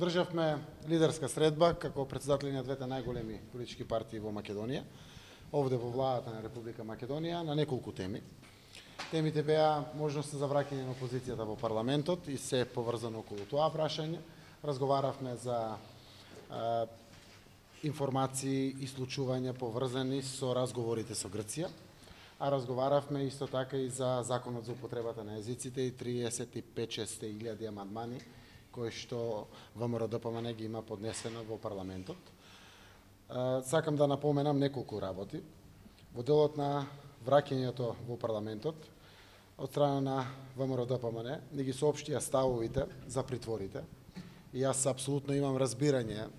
одржавме лидерска средба како претседатели на двете најголеми политички партии во Македонија, овде во владата на Република Македонија, на неколку теми. Темите беа можноста за враќање на опозицијата во парламентот и се поврзано околу тоа прашање. Разговаравме за информации и случувања поврзани со разговорите со Грција, а разговаравме исто така и за законот за употребата на езиците и 35-6 амандмани кои што ВМРО-ДПМН ги има поднесено во парламентот. Сакам да напоменам неколку работи. Во делот на враќањето во парламентот, од страна на ВМРО-ДПМН, не ги соопштија ставовите за притворите. И јас апсолутно имам разбирање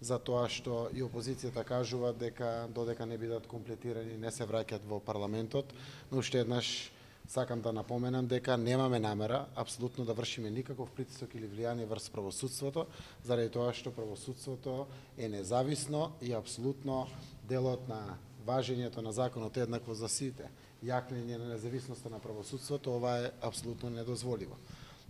за тоа што и опозицијата кажува дека додека не бидат комплетирани не се враќаат во парламентот, но уште еднаш сакам да напоменам дека немаме намера апсолутно да вршиме никаков притисок или влијание врз правосудството, заради тоа што правосудството е независно и апсолутно делот на важењето на законот еднакво за сите. Јакнење на независноста на правосудството, ова е апсолутно недозволиво.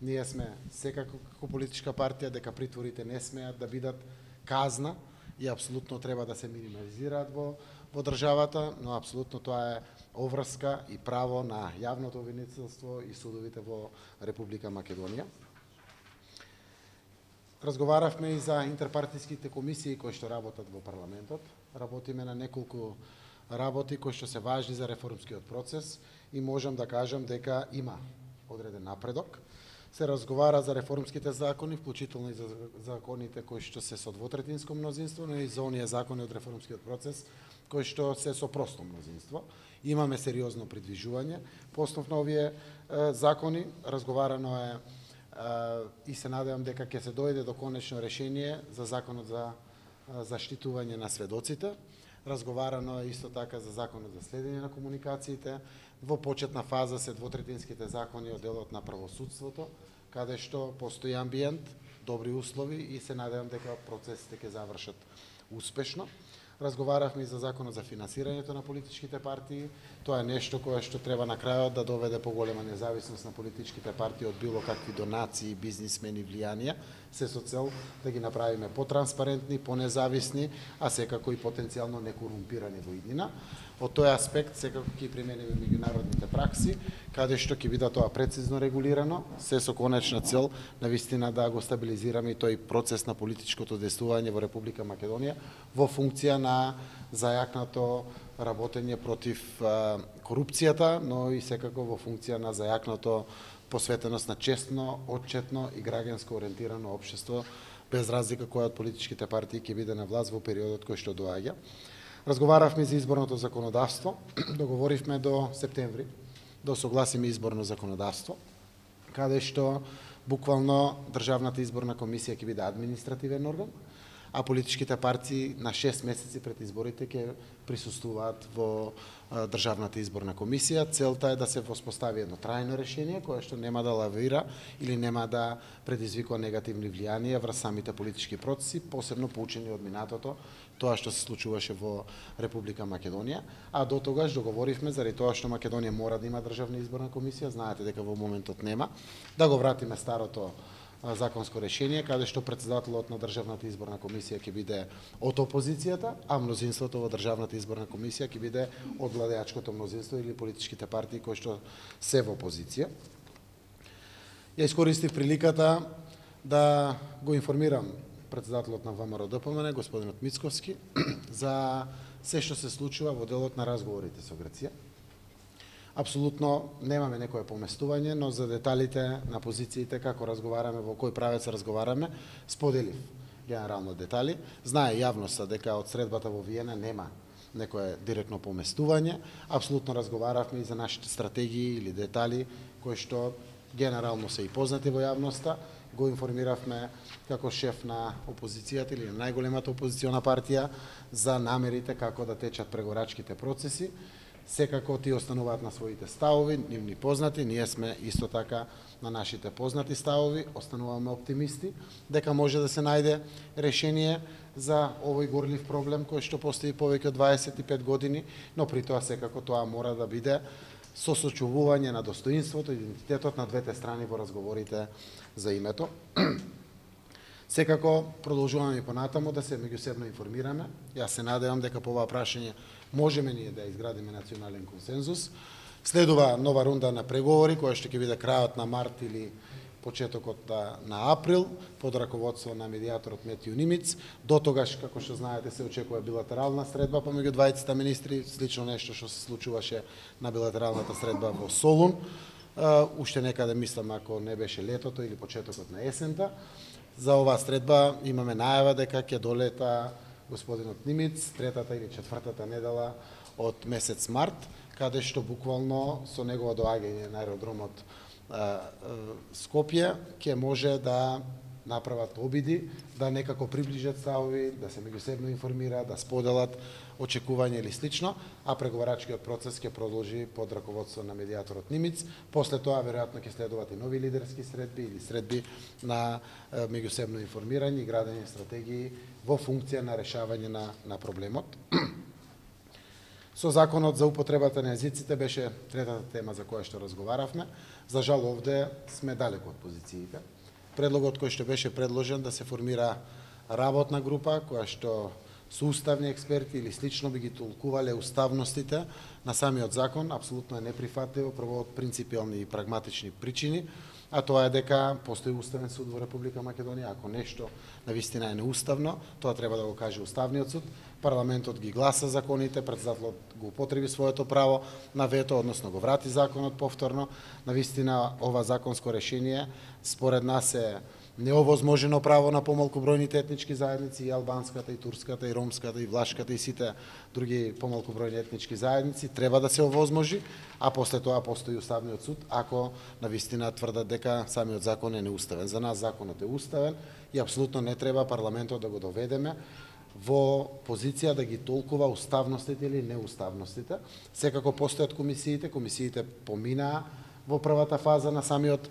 Ние сме секако како политичка партија дека притворите не смеат да бидат казна и апсолутно треба да се минимализираат во државата, но апсолутно тоа е обврска и право на јавното обвинителство и судовите во Република Македонија. Разговаравме и за интерпартиските комисии кои што работат во парламентот. Работиме на неколку работи кои што се важни за реформскиот процес и можам да кажам дека има одреден напредок. Се разговара за реформските закони, вклучително и за законите кои што се со двотретинско мнозинство, но и за оние закони од реформскиот процес кои што се со просто мнозинство. Имаме сериозно придвижување. По основ на овие закони разговарано е и се надевам дека ќе се дојде до конечно решение за законот за заштитување на сведоците. Разговарано е исто така за законот за следење на комуникациите. Во почетна фаза се двотретинските закони од делот на правосудството, каде што постои амбиент, добри услови и се надевам дека процесите ќе завршат успешно. Разговаравме и за законот за финансирањето на политичките партии. Тоа е нешто кое што треба на крајот да доведе поголема независност на политичките партии од било какви донации, бизнисмени, влијанија, се со цел да ги направиме потранспарентни, понезависни, а секако и потенцијално некорумпирани во иднина. Од тој аспект секако ќе примениме меѓународните пракси, каде што ќе биде тоа прецизно регулирано, се со конечна цел навистина да го стабилизираме и тој процес на политичкото действување во Република Македонија во функција на зајакнато работење против корупцијата, но и секако во функција на зајакнато посветеност на честно, отчетно и граѓанско ориентирано општество, без разлика која од политичките партии ќе биде на власт во периодот кој што доаѓа. Разговаравме за изборното законодавство, договоривме до септември да согласиме изборно законодавство, каде што буквално Државната изборна комисија ќе биде административен орган, а политичките партии на 6 месеци пред изборите ќе присуствуваат во Државната изборна комисија. Целта е да се воспостави едно трајно решение кое што нема да лавира или нема да предизвикува негативни влијанија врз самите политички процеси, посебно поучени од минатото, тоа што се случуваше во Република Македонија. А до тогаш договоривме, заради тоа што Македонија мора да има Државна изборна комисија, знаете дека во моментот нема, да го вратиме старото законско решение, каде што претседателот на Државната изборна комисија ќе биде од опозицијата, а мнозинството во Државната изборна комисија ќе биде од владеачкото мнозинство или политичките партии кои што се во опозиција. Ја искористив приликата да го информирам претседателот на ВМРО-ДПМН, господинот Мицковски, за се што се случува во делот на разговорите со Грција. Апсолутно немаме некое поместување, но за деталите на позициите, како разговараме, во кој правец разговараме, споделив генерално детали. Знае јавноста дека од средбата во Виена нема некое директно поместување. Апсолутно разговаравме и за нашите стратегии или детали, кои што генерално се и познати во јавноста. Го информиравме како шеф на опозицијата или на најголемата опозициона партија за намерите како да течат преговорачките процеси. Секако тие остануваат на своите ставови, нивни познати, ние сме исто така на нашите познати ставови, остануваме оптимисти дека може да се најде решение за овој горлив проблем кој што постои повеќе од 25 години, но при тоа секако тоа мора да биде со сочувување на достоинството и идентитетот на двете страни во разговорите за името. Секако продолжуваме и понатаму да се меѓусебно информираме. Јас се надевам дека по оваа прашање можеме ние да изградиме национален консензус. Следува нова рунда на преговори, која што ќе биде крајот на март или почетокот на април, под раководство на медијаторот Метју Нимиц. До тогаш, како што знаете, се очекува билатерална средба помеѓу двајцата министри, слично нешто што се случуваше на билатералната средба во Солун. Уште некаде мислам, ако не беше летото или почетокот на есента. За оваа средба имаме најава дека ќе долета господинот Нимиц третата или четвртата недела од месец март, каде што буквално со негово доаѓање на аеродромот Скопје ќе може да направат обиди, да некако приближат ставови, да се меѓусебно информираат, да споделат очекување или слично, а преговарачкиот процес ќе продолжи под раководство на медијаторот Нимиц. После тоа веројатно ќе следуваат и нови лидерски средби или средби на меѓусебно информирање и градење стратегии во функција на решавање на проблемот. Со законот за употребата на езиците беше третата тема за која што разговаравме. За жал овде сме далеко од позициите. Предлогот кој што беше предложен да се формира работна група која што со уставни експерти или слично би ги толкувале уставностите на самиот закон, апсолутно е неприфатливо, прво од принципиални и прагматични причини, а тоа е дека постои Уставен суд во Република Македонија. Ако нешто навистина е неуставно, тоа треба да го каже Уставниот суд. Парламентот ги гласа законите, претседателот го употреби своето право на вето, односно го врати законот повторно. Навистина ова законско решение според нас е неовозможено право на помалку бројните етнички заедници, и албанската, и турската, и ромската, и влашката, и сите други помалку бројни етнички заедници, треба да се овозможи, а после тоа постои Уставниот суд, ако навистина тврдат дека самиот закон е неуставен. За нас законот е уставен и апсолутно не треба парламентот да го доведеме во позиција да ги толкува уставностите или неуставностите. Секако постојат комисиите поминаа во првата фаза на самиот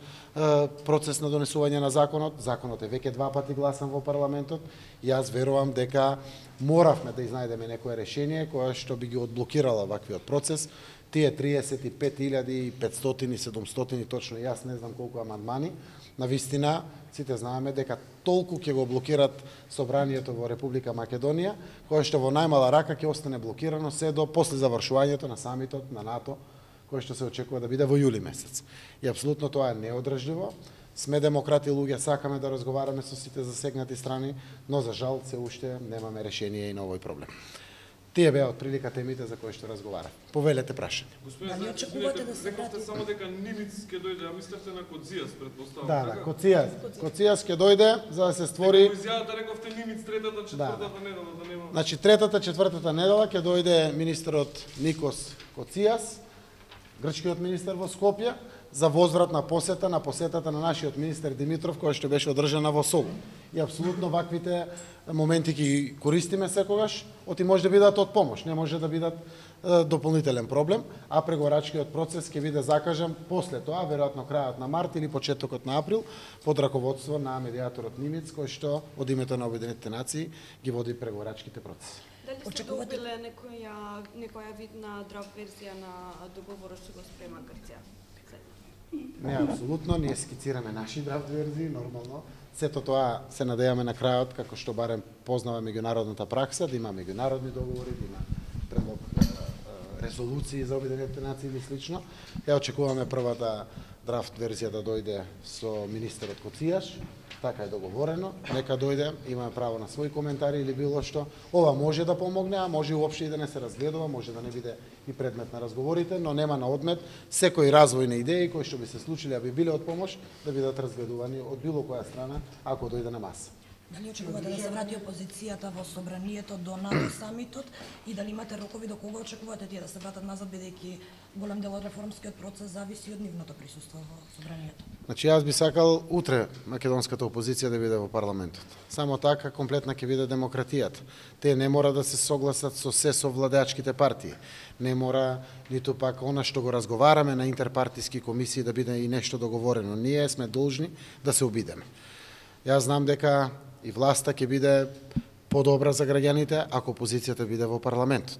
процес на донесување на законот. Законот е веќе 2 пати гласан во парламентот и јас верувам дека моравме да изнајдеме некое решение кое што би ги одблокирало ваквиот процес. Тие 35.500-700, точно јас не знам колку амандмани, навистина сите знаеме дека толку ќе го блокират собранието во Република Македонија, кое што во најмала рака ќе остане блокирано се до после завршувањето на самитот на НАТО, кој што се очекува да биде во јули месец. И апсолутно тоа е неодржливо. Сме демократи луѓе, сакаме да разговараме со сите засегнати страни, но за жал се уште немаме решение и на овој проблем. Тие беа отприлика темите за кои што разговара. Повелете прашање. Дали очекувате да се врати? Само дека Нимиц ќе дојде, а мислевте на Коцијас, претпоставувам. Да, Коцијас ќе дојде за да се створи. Изјавата рековте Нимиц третата, четвртата недела да нема. Значи третата, четвртата недела ќе дојде министерот Никос Коцијас, грчкиот министер во Скопје, за возврат на посетата на нашиот министер Димитров, која што беше одржана во Солун. И апсолутно ваквите моменти ги користиме секогаш, оти може да бидат од помош, не може да бидат дополнителен проблем, а преговарачкиот процес ќе биде закажан после тоа, веројатно крајот на март или почетокот на април, под раководство на медијаторот Нимиц, кој што од името на Обединетите нации ги води преговарачките процеси. Дали сте добиле некоја видна драфт верзија на договорот што го спрема Грција? Не, апсолутно, ние скицираме наши драфт верзии, нормално. Сето тоа се надејаме на крајот, како што барем познава меѓународната пракса, да има меѓународни договори, да има предлог резолуции за Обединетите нации или слично. Ја очекуваме првата драфт верзија да дојде со министерот Коцијаш, така е договорено, нека дојде, имаме право на своји коментари или било што. Ова може да помогне, а може уопште и да не се разгледува, може да не биде и предмет на разговорите, но нема на одмет секои развојни идеи кои што би се случили, а би биле од помош, да бидат разгледувани од било која страна, ако дојде на маса. Дали очекувате да се врати опозицијата во собранието до НАТО самитот и дали имате рокови до кога очекувате тие да се вратат назад, бидејќи голем дел од реформскиот процес зависи од нивното присуство во собранието? Значи јас би сакал утре македонската опозиција да биде во парламентот. Само така комплетна ќе биде демократијата. Те не мора да се согласат со се со владеачките партии. Не мора ниту пак она што го разговараме на интерпартиски комисии да биде и нешто договорено. Ние сме должни да се обидеме. Јас знам дека и власта ќе биде подобра за граѓаните ако опозицијата биде во парламентот.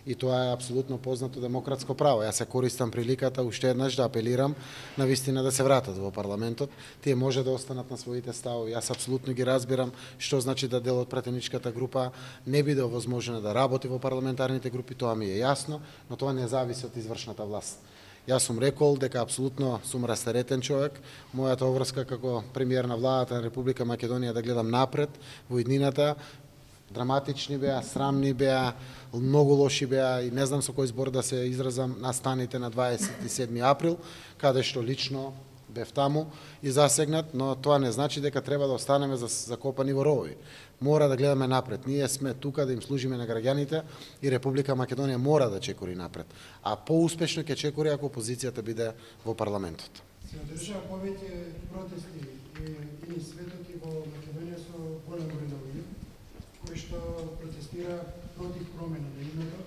И тоа е апсолутно познато демократско право. Јас се користам приликата уште еднаш да апелирам на вистина да се вратат во парламентот. Тие може да останат на своите ставови. Јас апсолутно ги разбирам што значи да дел од пратеничката група не биде овозможена да работи во парламентарните групи, тоа ми е јасно, но тоа не зависи од извршната власт. Јас сум рекол дека апсолутно сум растеретен човек. Мојата обврска како премиер на владата на Република Македонија да гледам напред во иднината. Драматични беа, срамни беа, многу лоши беа и не знам со кој збор да се изразам настаните на 27 април, каде што лично бев таму и засегнат, но тоа не значи дека треба да останеме закопани во ровови. Мора да гледаме напред. Ние сме тука да им служиме на граѓаните и Република Македонија мора да чекори напред. А поуспешно ќе чекори ако опозицијата биде во парламентот. Се одржаа повеќе протести и светот и во Македонија со голем број на луѓе кои што протестира против промена на името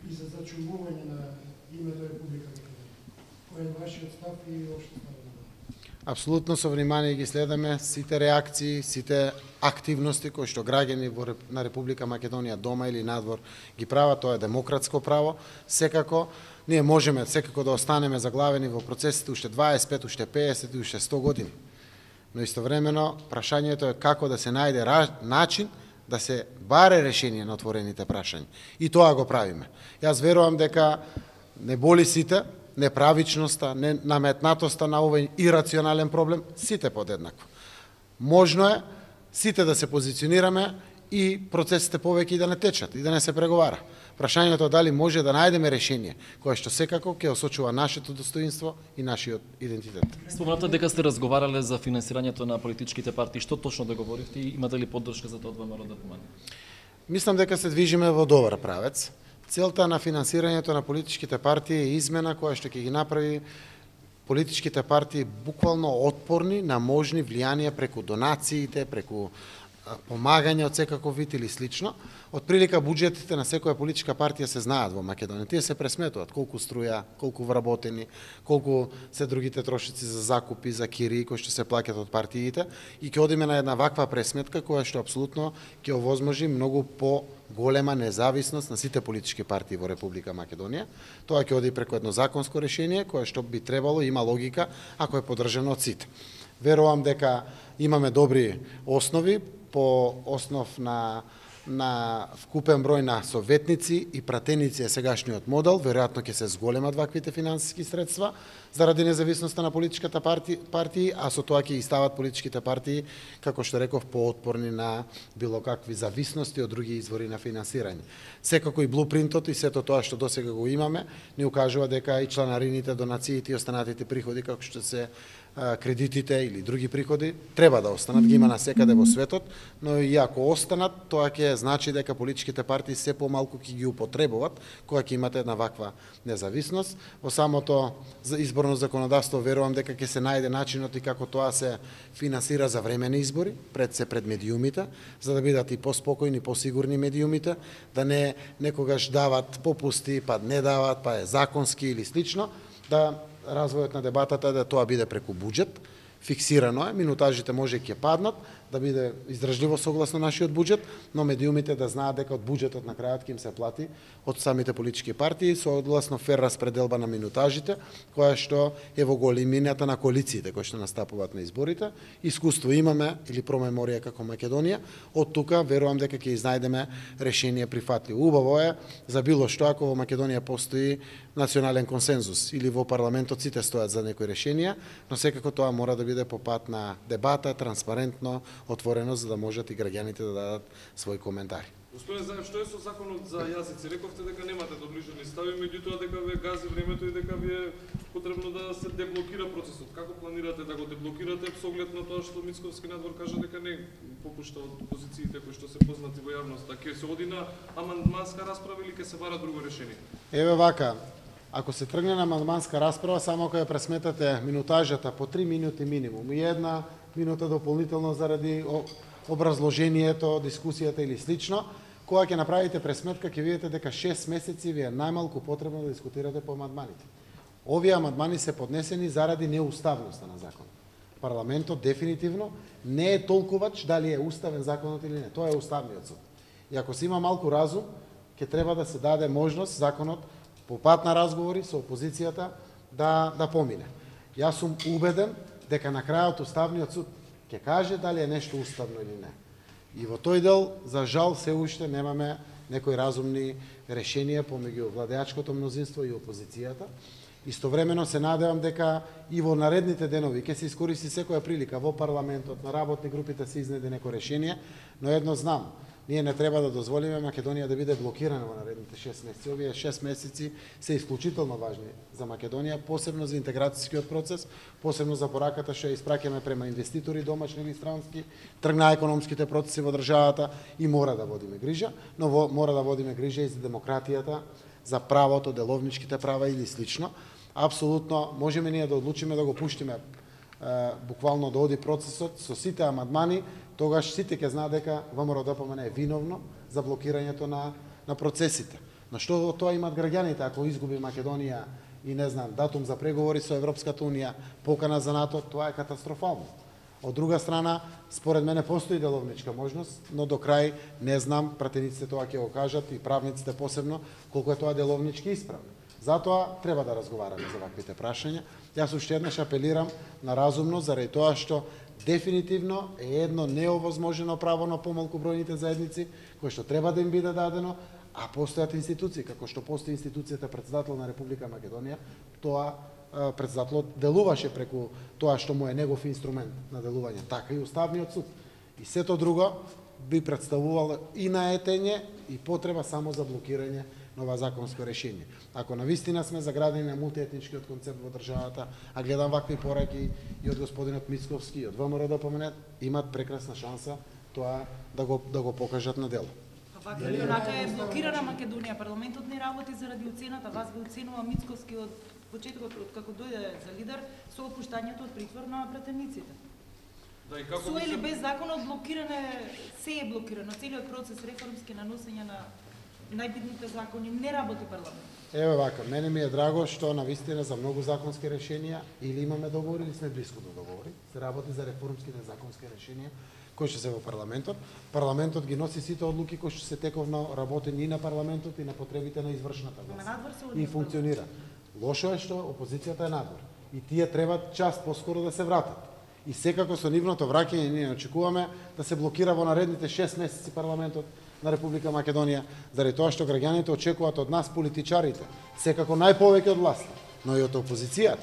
и за зачугување на името Република Македонија. Кој е вашиот став и општо став? Апсолутно со внимание ги следаме сите реакции, сите активности кои што граѓани на Република Македонија дома или надвор ги прават. Тоа е демократско право. Секако ние можеме секако да останеме заглавени во процесите уште 25, уште 50 и уште 100 години. Но истовремено прашањето е како да се најде начин да се баре решение на отворените прашања. И тоа го правиме. Јас верувам дека не боли сите, неправичноста, наметнатоста на овој ирационален проблем, сите подеднакво. Можно е сите да се позиционираме и процесите повеќе и да не течат, и да не се преговара. Прашањето е дали може да најдеме решение, кое што секако ќе осочува нашето достоинство и нашиот идентитет. Спомнавте дека сте разговарале за финансирањето на политичките партии. Што точно договоривте и имате ли поддршка за тоа од ВМРО да помага? Мислам дека се движиме во добар правец. Целта на финансирањето на политичките партии е измена која што ќе ги направи политичките партии буквално отпорни на можни влијанија преку донациите, преку помагање од секаков вид или слично. Од прилика буџетите на секоја политичка партија се знаат во Македонија. Тие се пресметуваат колку струја, колку вработени, колку се другите трошици за закупи, за кири кои што се плаќаат од партиите и ќе одиме на една ваква пресметка која што апсолутно ќе овозможи многу голема независност на сите политички партии во Република Македонија. Тоа ќе оди преку едно законско решение кое што би требало има логика ако е поддржано од сите. Верувам дека имаме добри основи по основ на вкупен број на советници и пратеници е сегашниот модел, веројатно ќе се зголемат ваквите финансиски средства заради независноста на политичката партии, а со тоа ќе ги стават политичките партии, како што реков, поотпорни на било какви зависности од други извори на финансирање. Секако и блупринтот и сето тоа што досега го имаме, ни укажува дека и чланарините, донациите и останатите приходи, како што се кредитите или други приходи, треба да останат, ги има насекаде во светот, но и ако останат, тоа ќе значи дека политичките партии се помалку ќе ги употребуваат, кога ќе имате една ваква независност. Во самото изборно законодавство верувам дека ќе се најде начинот и како тоа се финансира за времени избори, пред медиумите, за да бидат и поспокојни, посигурни медиумите, да не некогаш дават попусти, па не дават, па е законски или слично, да развојот на дебатата е да тоа биде преку буџет, фиксирано е, минутажите може ќе паднат, да биде издржливо согласно нашиот буџет, но медиумите да знаат дека од буџетот на крајот ќе им се плати од самите политички партии согласно фер распределба на минутажите, која што е во големината на коалициите кои што настапуваат на изборите. Искуство имаме или промеморија како Македонија, од тука верувам дека ќе изнајдеме решение прифатливо. Убаво е за било што ако во Македонија постои национален консензус или во парламентот сите стојат за некои решенија, но секако тоа мора да биде по пат на дебата, транспарентно, отворено, за да можат и граѓаните да дадат своји коментари. Господин Заев, што е со законот за јазици? Рековте дека немате доближени стави, меѓутоа дека ве гази времето и дека ви е потребно да се деблокира процесот. Како планирате да го деблокирате со оглед на тоа што Мицковски надвор кажа дека не попушта од позициите кои што се познати во јавноста? Ќе се оди на амандманска расправа или ќе се бара друго решение? Еве вака, ако се тргне на амандманска расправа, само ако ја пресметате минутажата по 3 минути минимум и една минута дополнително заради образложението, дискусијата или слично, кога ќе направите пресметка, ќе видите дека 6 месеци ви е најмалку потребно да дискутирате по амандманите. Овие амандмани се поднесени заради неуставноста на законот. Парламентот дефинитивно не е толкувач дали е уставен законот или не. Тоа е уставниот суд. И ако се има малку разум, ќе треба да се даде можност законот по пат на разговори со опозицијата да помине. Јас сум убеден дека на крајот Уставниот суд ќе каже дали е нешто уставно или не. И во тој дел, за жал, се уште немаме некои разумни решенија помеѓу владеачкото мнозинство и опозицијата. Истовремено се надевам дека и во наредните денови ќе се искористи секоја прилика во парламентот, на работни групи да се изнеде некој решение, но едно знам, ние не треба да дозволиме Македонија да биде блокирана во наредните 6 месеци. Овие 6 месеци се исклучително важни за Македонија, посебно за интеграцијскиот процес, посебно за пораката што ја испраќаме према инвеститори домашни или странски, тргна економските процеси во државата и мора да водиме грижа, но мора да водиме грижа и за демократијата, за правото, деловничките права или слично. Апсолутно можеме ние да одлучиме да го пуштиме буквално да оди процесот со сите амандмани, тогаш сите ќе знаат дека ВМРО-ДПМН е виновно за блокирањето на процесите. Но што тоа имат граѓаните ако изгуби Македонија и не знам, датум за преговори со Европската унија, покана за НАТО, тоа е катастрофално. Од друга страна, според мене постои деловничка можност, но до крај не знам, пратениците тоа ќе го кажат и правниците посебно, колку е тоа деловнички исправно. Затоа треба да разговараме за ваквите прашања. Јас уште еднаш апелирам на разумност заради тоа што дефинитивно е едно неовозможено право на помалку бројните заедници, кое што треба да им биде дадено, а постојат институции, како што постои институцијата председател на Република Македонија, тоа председателот делуваше преку тоа што му е негов инструмент на делување, така и Уставниот суд. И сето друго би представувало и наетење и потреба само за блокирање на ова законско решение. Ако навистина сме заградени на мултиетничкиот концепт во државата, а гледам вакви пораки и од господинот Мицковски, и од ВМРО-ДПМН, имат прекрасна шанса тоа да го покажат на дело. Вака или онака е блокирана Македонија, парламентот не работи заради оцената, вас го оценува Мицковски од почетокот, од како дојде за лидер, со опуштањето од притвор на пратениците. Да, и како Со или без законот блокиране, се е блокирано, целиот процес реформски на носење на најбитните закони, не работи парламент. Еве вака, мене ми е драго што навистина за многу законски решенија или имаме договори или сме близко до договори. Се работи за реформските законски решенија кои што се во парламентот. Парламентот ги носи сите одлуки кои што се тековно работени и на парламентот и на потребите на извршната власт. И функционира. Лошо е што опозицијата е надвор. И тие треба час поскоро да се вратат. И секако со нивното враќање ние очекуваме да се блокира во наредните 6 месеци парламентот на Република Македонија, заради тоа што граѓаните очекуваат од нас политичарите, секако најповеќе од власта, но и од опозицијата,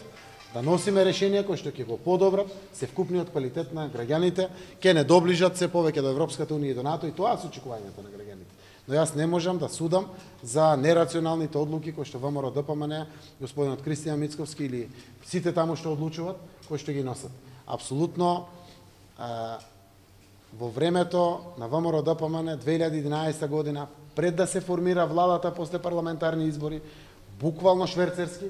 да носиме решенија кои што ќе го подобрат севкупниот квалитет на граѓаните, ќе не доближат се повеќе до Европската унија и до НАТО, и тоа се очекувањата на граѓаните. Но јас не можам да судам за нерационалните одлуки кои што ВМРО-ДПМН, господинот Кристијан Мицковски или сите таму што одлучуваат, кои што ги носат. Апсолутно во времето на ВМРО-ДПМН 2011 година, пред да се формира владата после парламентарни избори, буквално шверцерски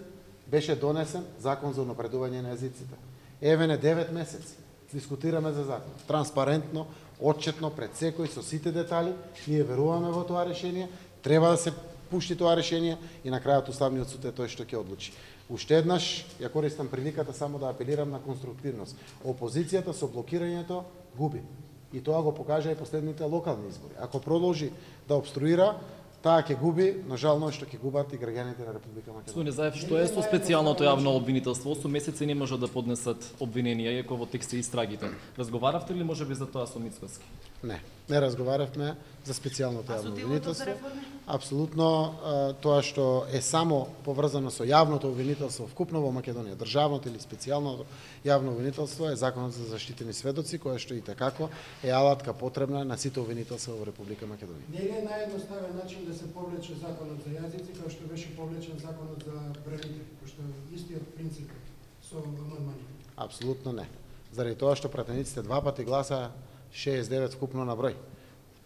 беше донесен закон за унапредување на езиците. Еве не 9 месеци дискутираме за закон. Транспарентно, отчетно, пред секој, со сите детали, ние веруваме во тоа решение, треба да се пушти тоа решение и на крајот Уставниот суд е тој што ќе одлучи. Уште еднаш ја користам приликата само да апелирам на конструктивност. Опозицијата со блокирањето губи. И тоа го покажа и последните локални избори. Ако продолжи да обструира, таа ќе губи, но жално е што ќе губат и граѓаните на Република Македонија. Господин Заев, што е со специјалното јавно обвинителство? 8 месеци не може да поднесат обвиненија, иако во текст се истрагите. Разговаравте ли можеби за тоа со Мицковски? Не разговаравме за специјалното јавно обвинителство. Апсолутно тоа што е само поврзано со јавното обвинителство вкупно во Македонија, државното или специјалното јавно обвинителство е законот за заштитени сведоци, кој што и такако е алатка потребна на сите обвинителства во Република Македонија. Не е наједноставен начин да се повлече законот за јазици, како што беше повлечен законот за бранители, кој што истиот принцип со амандмани. Апсолутно не. Заради тоа што пратениците два пати гласа 69 вкупно на број.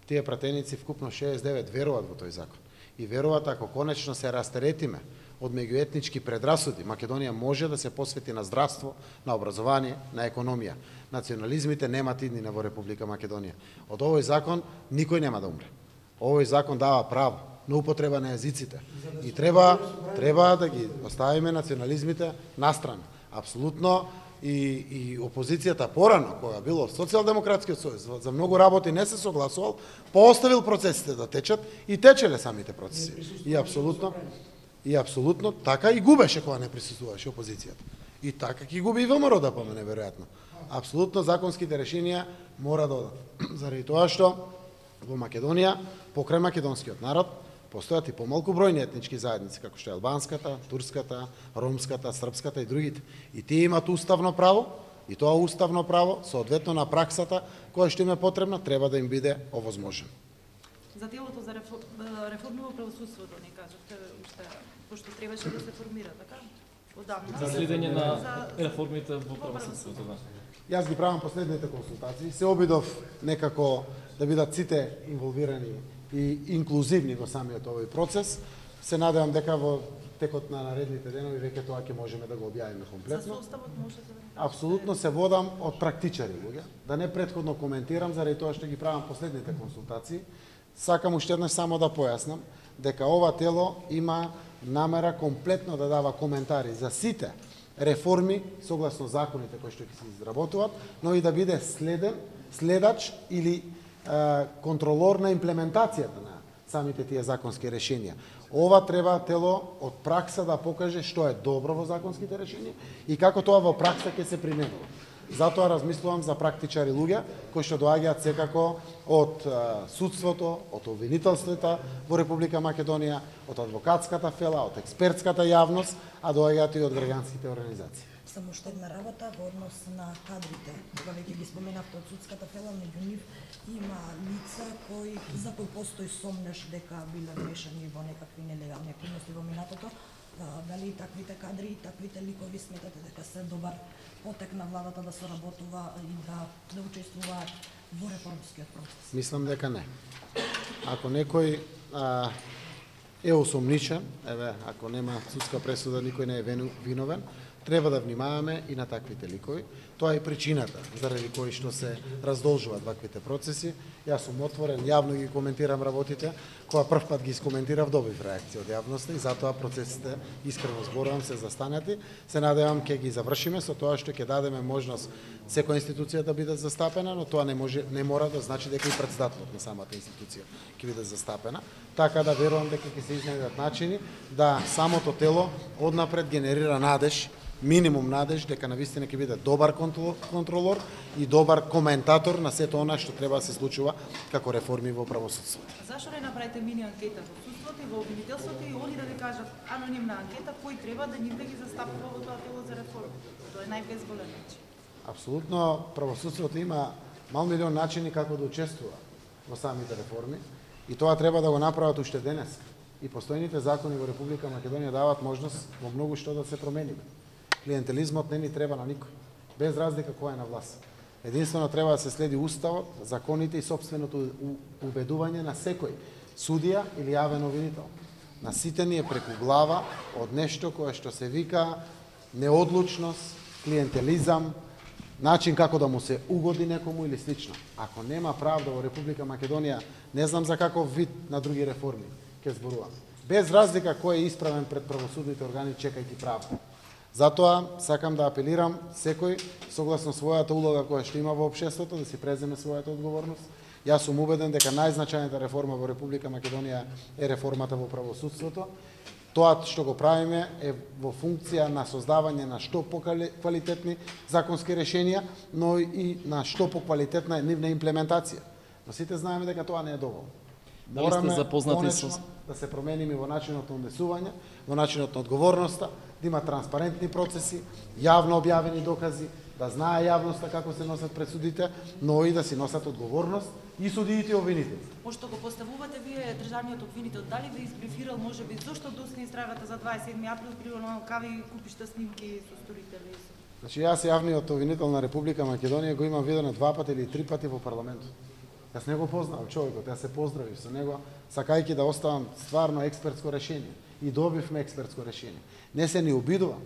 Тие пратеници вкупно 69 веруваат во тој закон. И веруваат ако конечно се растеретиме од меѓуетнички предрасуди, Македонија може да се посвети на здравство, на образование, на економија. Национализмите немаат иднина во Република Македонија. Од овој закон никој нема да умре. Овој закон дава право на употреба на езиците. И треба да ги оставиме национализмите настрана. Апсолутно и опозицијата порано, кога било Социјалдемократскиот сојуз, за многу работи не се согласувал, пооставил процесите да течат и течеле самите процеси. И апсолутно така и губеше кога не присуствуваше опозицијата. И така ќе губи и ВМРО ДПМН неверојатно. Апсолутно законските решенија мора да одат. Заради тоа што во Македонија, покрај македонскиот народ, постојат и помалку бројни етнички заедници, како што е албанската, турската, ромската, српската и другите. И тие имаат уставно право, и тоа уставно право, соодветно на праксата која што им е потребна, треба да им биде овозможен. За телото за реформи во правосудството не кажавте уште, пошто требаше да се формира, така? Одамна. За следење на реформите во правосудството, да. Јас ги правам последните консултации, се обидов некако да бидат сите инволвирани и инклузивни во самиот овој процес. Се надевам дека во текот на наредните денови веќе тоа ќе можеме да го објавиме комплетно. За составот може да... Апсолутно се водам од практичари луѓе, да не претходно коментирам заради тоа што ги правам последните консултации. Сакам уште еднаш само да појаснам дека ова тело има намера комплетно да дава коментари за сите реформи согласно законите кои што ќе се изработуваат, но и да биде следач или контролор на имплементацијата на самите тие законски решенија. Ова треба тело од пракса да покаже што е добро во законските решенија и како тоа во пракса ќе се применува. Затоа размислувам за практичари луѓе кои што доаѓаат секако од судството, од обвинителството во Република Македонија, од адвокатската фела, од експертската јавност, а доаѓаат и од граѓанските организации. Само уште една работа во однос на кадрите. Кога веќе ги споменавте од судската фела, меѓу нив има лица за кои постои сомнеш дека биле вмешани во некакви нелегални активности во минатото. Дали таквите кадри и таквите ликови сметате дека се добар потек на владата да соработува и да учествуваат во реформскиот процес? Мислам дека не. Ако некој е осомничен, ако нема судска пресуда, никој не е виновен, треба да внимаваме и на таквите ликови. Тоа е причината заради кои што се раздолжуваат ваквите процеси. Јас сум отворен, јавно ги коментирам работите, кога прв пат ги искоментирав, добив реакција од јавноста и затоа процесите, искрено зборувам, се застанати. Се надевам ќе ги завршиме со тоа што ќе дадеме можност секоја институција да биде застапена, но тоа не мора да значи дека и председателот на самата институција ќе биде застапена. Така да верувам дека ќе се изнајдат начини да самото тело однапред генерира надеж, минимум надеж дека навистина ќе биде добар контролор и добар коментатор на сето она што треба да се случува како реформи во правосудството. Зашто не направите мини анкета во судството и во обвинителството и они да ви кажат анонимна анкета кој треба да нив да ги застапува во тоа тело за реформи? Тоа е најбезболен начин. Апсолутно, правосудството има мал милион начини како да учествува во самите реформи и тоа треба да го направат уште денес. И постојните закони во Република Македонија даваат можност во многу што да се промениме. Клиентелизмот не ни треба на никој, без разлика кој е на власт. Единствено треба да се следи уставот, законите и собственото убедување на секој судија или јавен обвинител. На сите ни е преку глава од нешто кое што се вика неодлучност, клиентелизам, начин како да му се угоди некому или слично. Ако нема правда во Република Македонија, не знам за каков вид на други реформи ќе зборувам. Без разлика кој е исправен пред правосудните органи чекајќи правда. Затоа сакам да апелирам секој согласно својата улога која што има во општеството да си преземе својата одговорност. Јас сум убеден дека најзначајната реформа во Република Македонија е реформата во правосудството. Тоа што го правиме е во функција на создавање на што поквалитетни законски решенија, но и на што поквалитетна нивна имплементација. Но сите знаеме дека тоа не е доволно. Мораме конечно да се промениме во начинот на однесување, во начинот на одговорноста, да има транспарентни процеси, јавно објавени докази, да знае јавноста како се носат пред судите, но и да си носат одговорност и судиите и обвинителите. Пошто го поставувате вие државниот обвинител, дали ви избрифирал можеби зошто досне истрагата за 27 април примерно кави купишта снимки со сторители? Значи јас јавниот обвинител на Република Македонија го имам видено 2 пати или 3 пати во парламентот. Јас не го познавам човекот, јас се поздравив со него, сакајќи да оставам стварно експертско решение. И добивме експертско решение. Не се ни обидувам,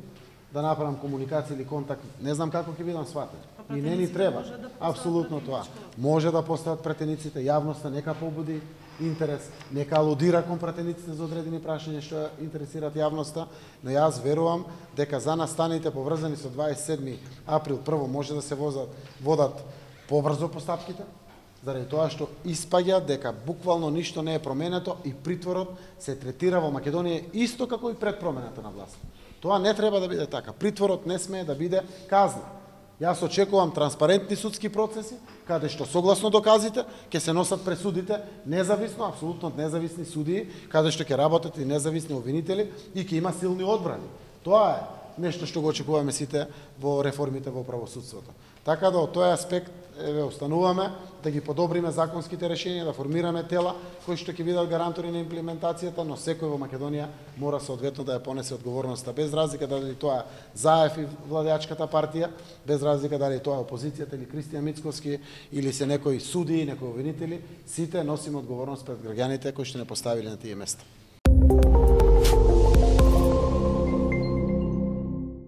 да направам комуникација или контакт, не знам како ќе бидам сватен. Па И не ни пратениците треба. може да постават Апсолутно тоа. пратеничко. Може да постават пратениците, јавноста нека побуди интерес, нека алудира кон пратениците за одредени прашања што ја интересираат јавноста, но јас верувам дека за настаните поврзани со 27 април прво може да се водат побрзо постапките, заради тоа што испаѓа дека буквално ништо не е променето и притворот се третира во Македонија исто како и пред промената на власт. Тоа не треба да биде така. Притворот не смее да биде казна. Јас очекувам транспарентни судски процеси, каде што согласно доказите ќе се носат пресудите независно, апсолутно независни судии, каде што ќе работат и независни обвинители и ќе има силни одбрани. Тоа е нешто што го очекуваме сите во реформите во правосудството. Така да од тој аспект остануваме да ги подобриме законските решенија, да формираме тела кои што ќе бидат гарантори на имплементацијата, но секој во Македонија мора соодветно да ја понесе одговорноста, без разлика дали тоа ЗАЕФ и владеачката партија, без разлика дали тоа опозицијата или Кристијан Мицковски или се некои судии, некои обвинители, сите носиме одговорност пред граѓаните кои што не поставиле на тие места.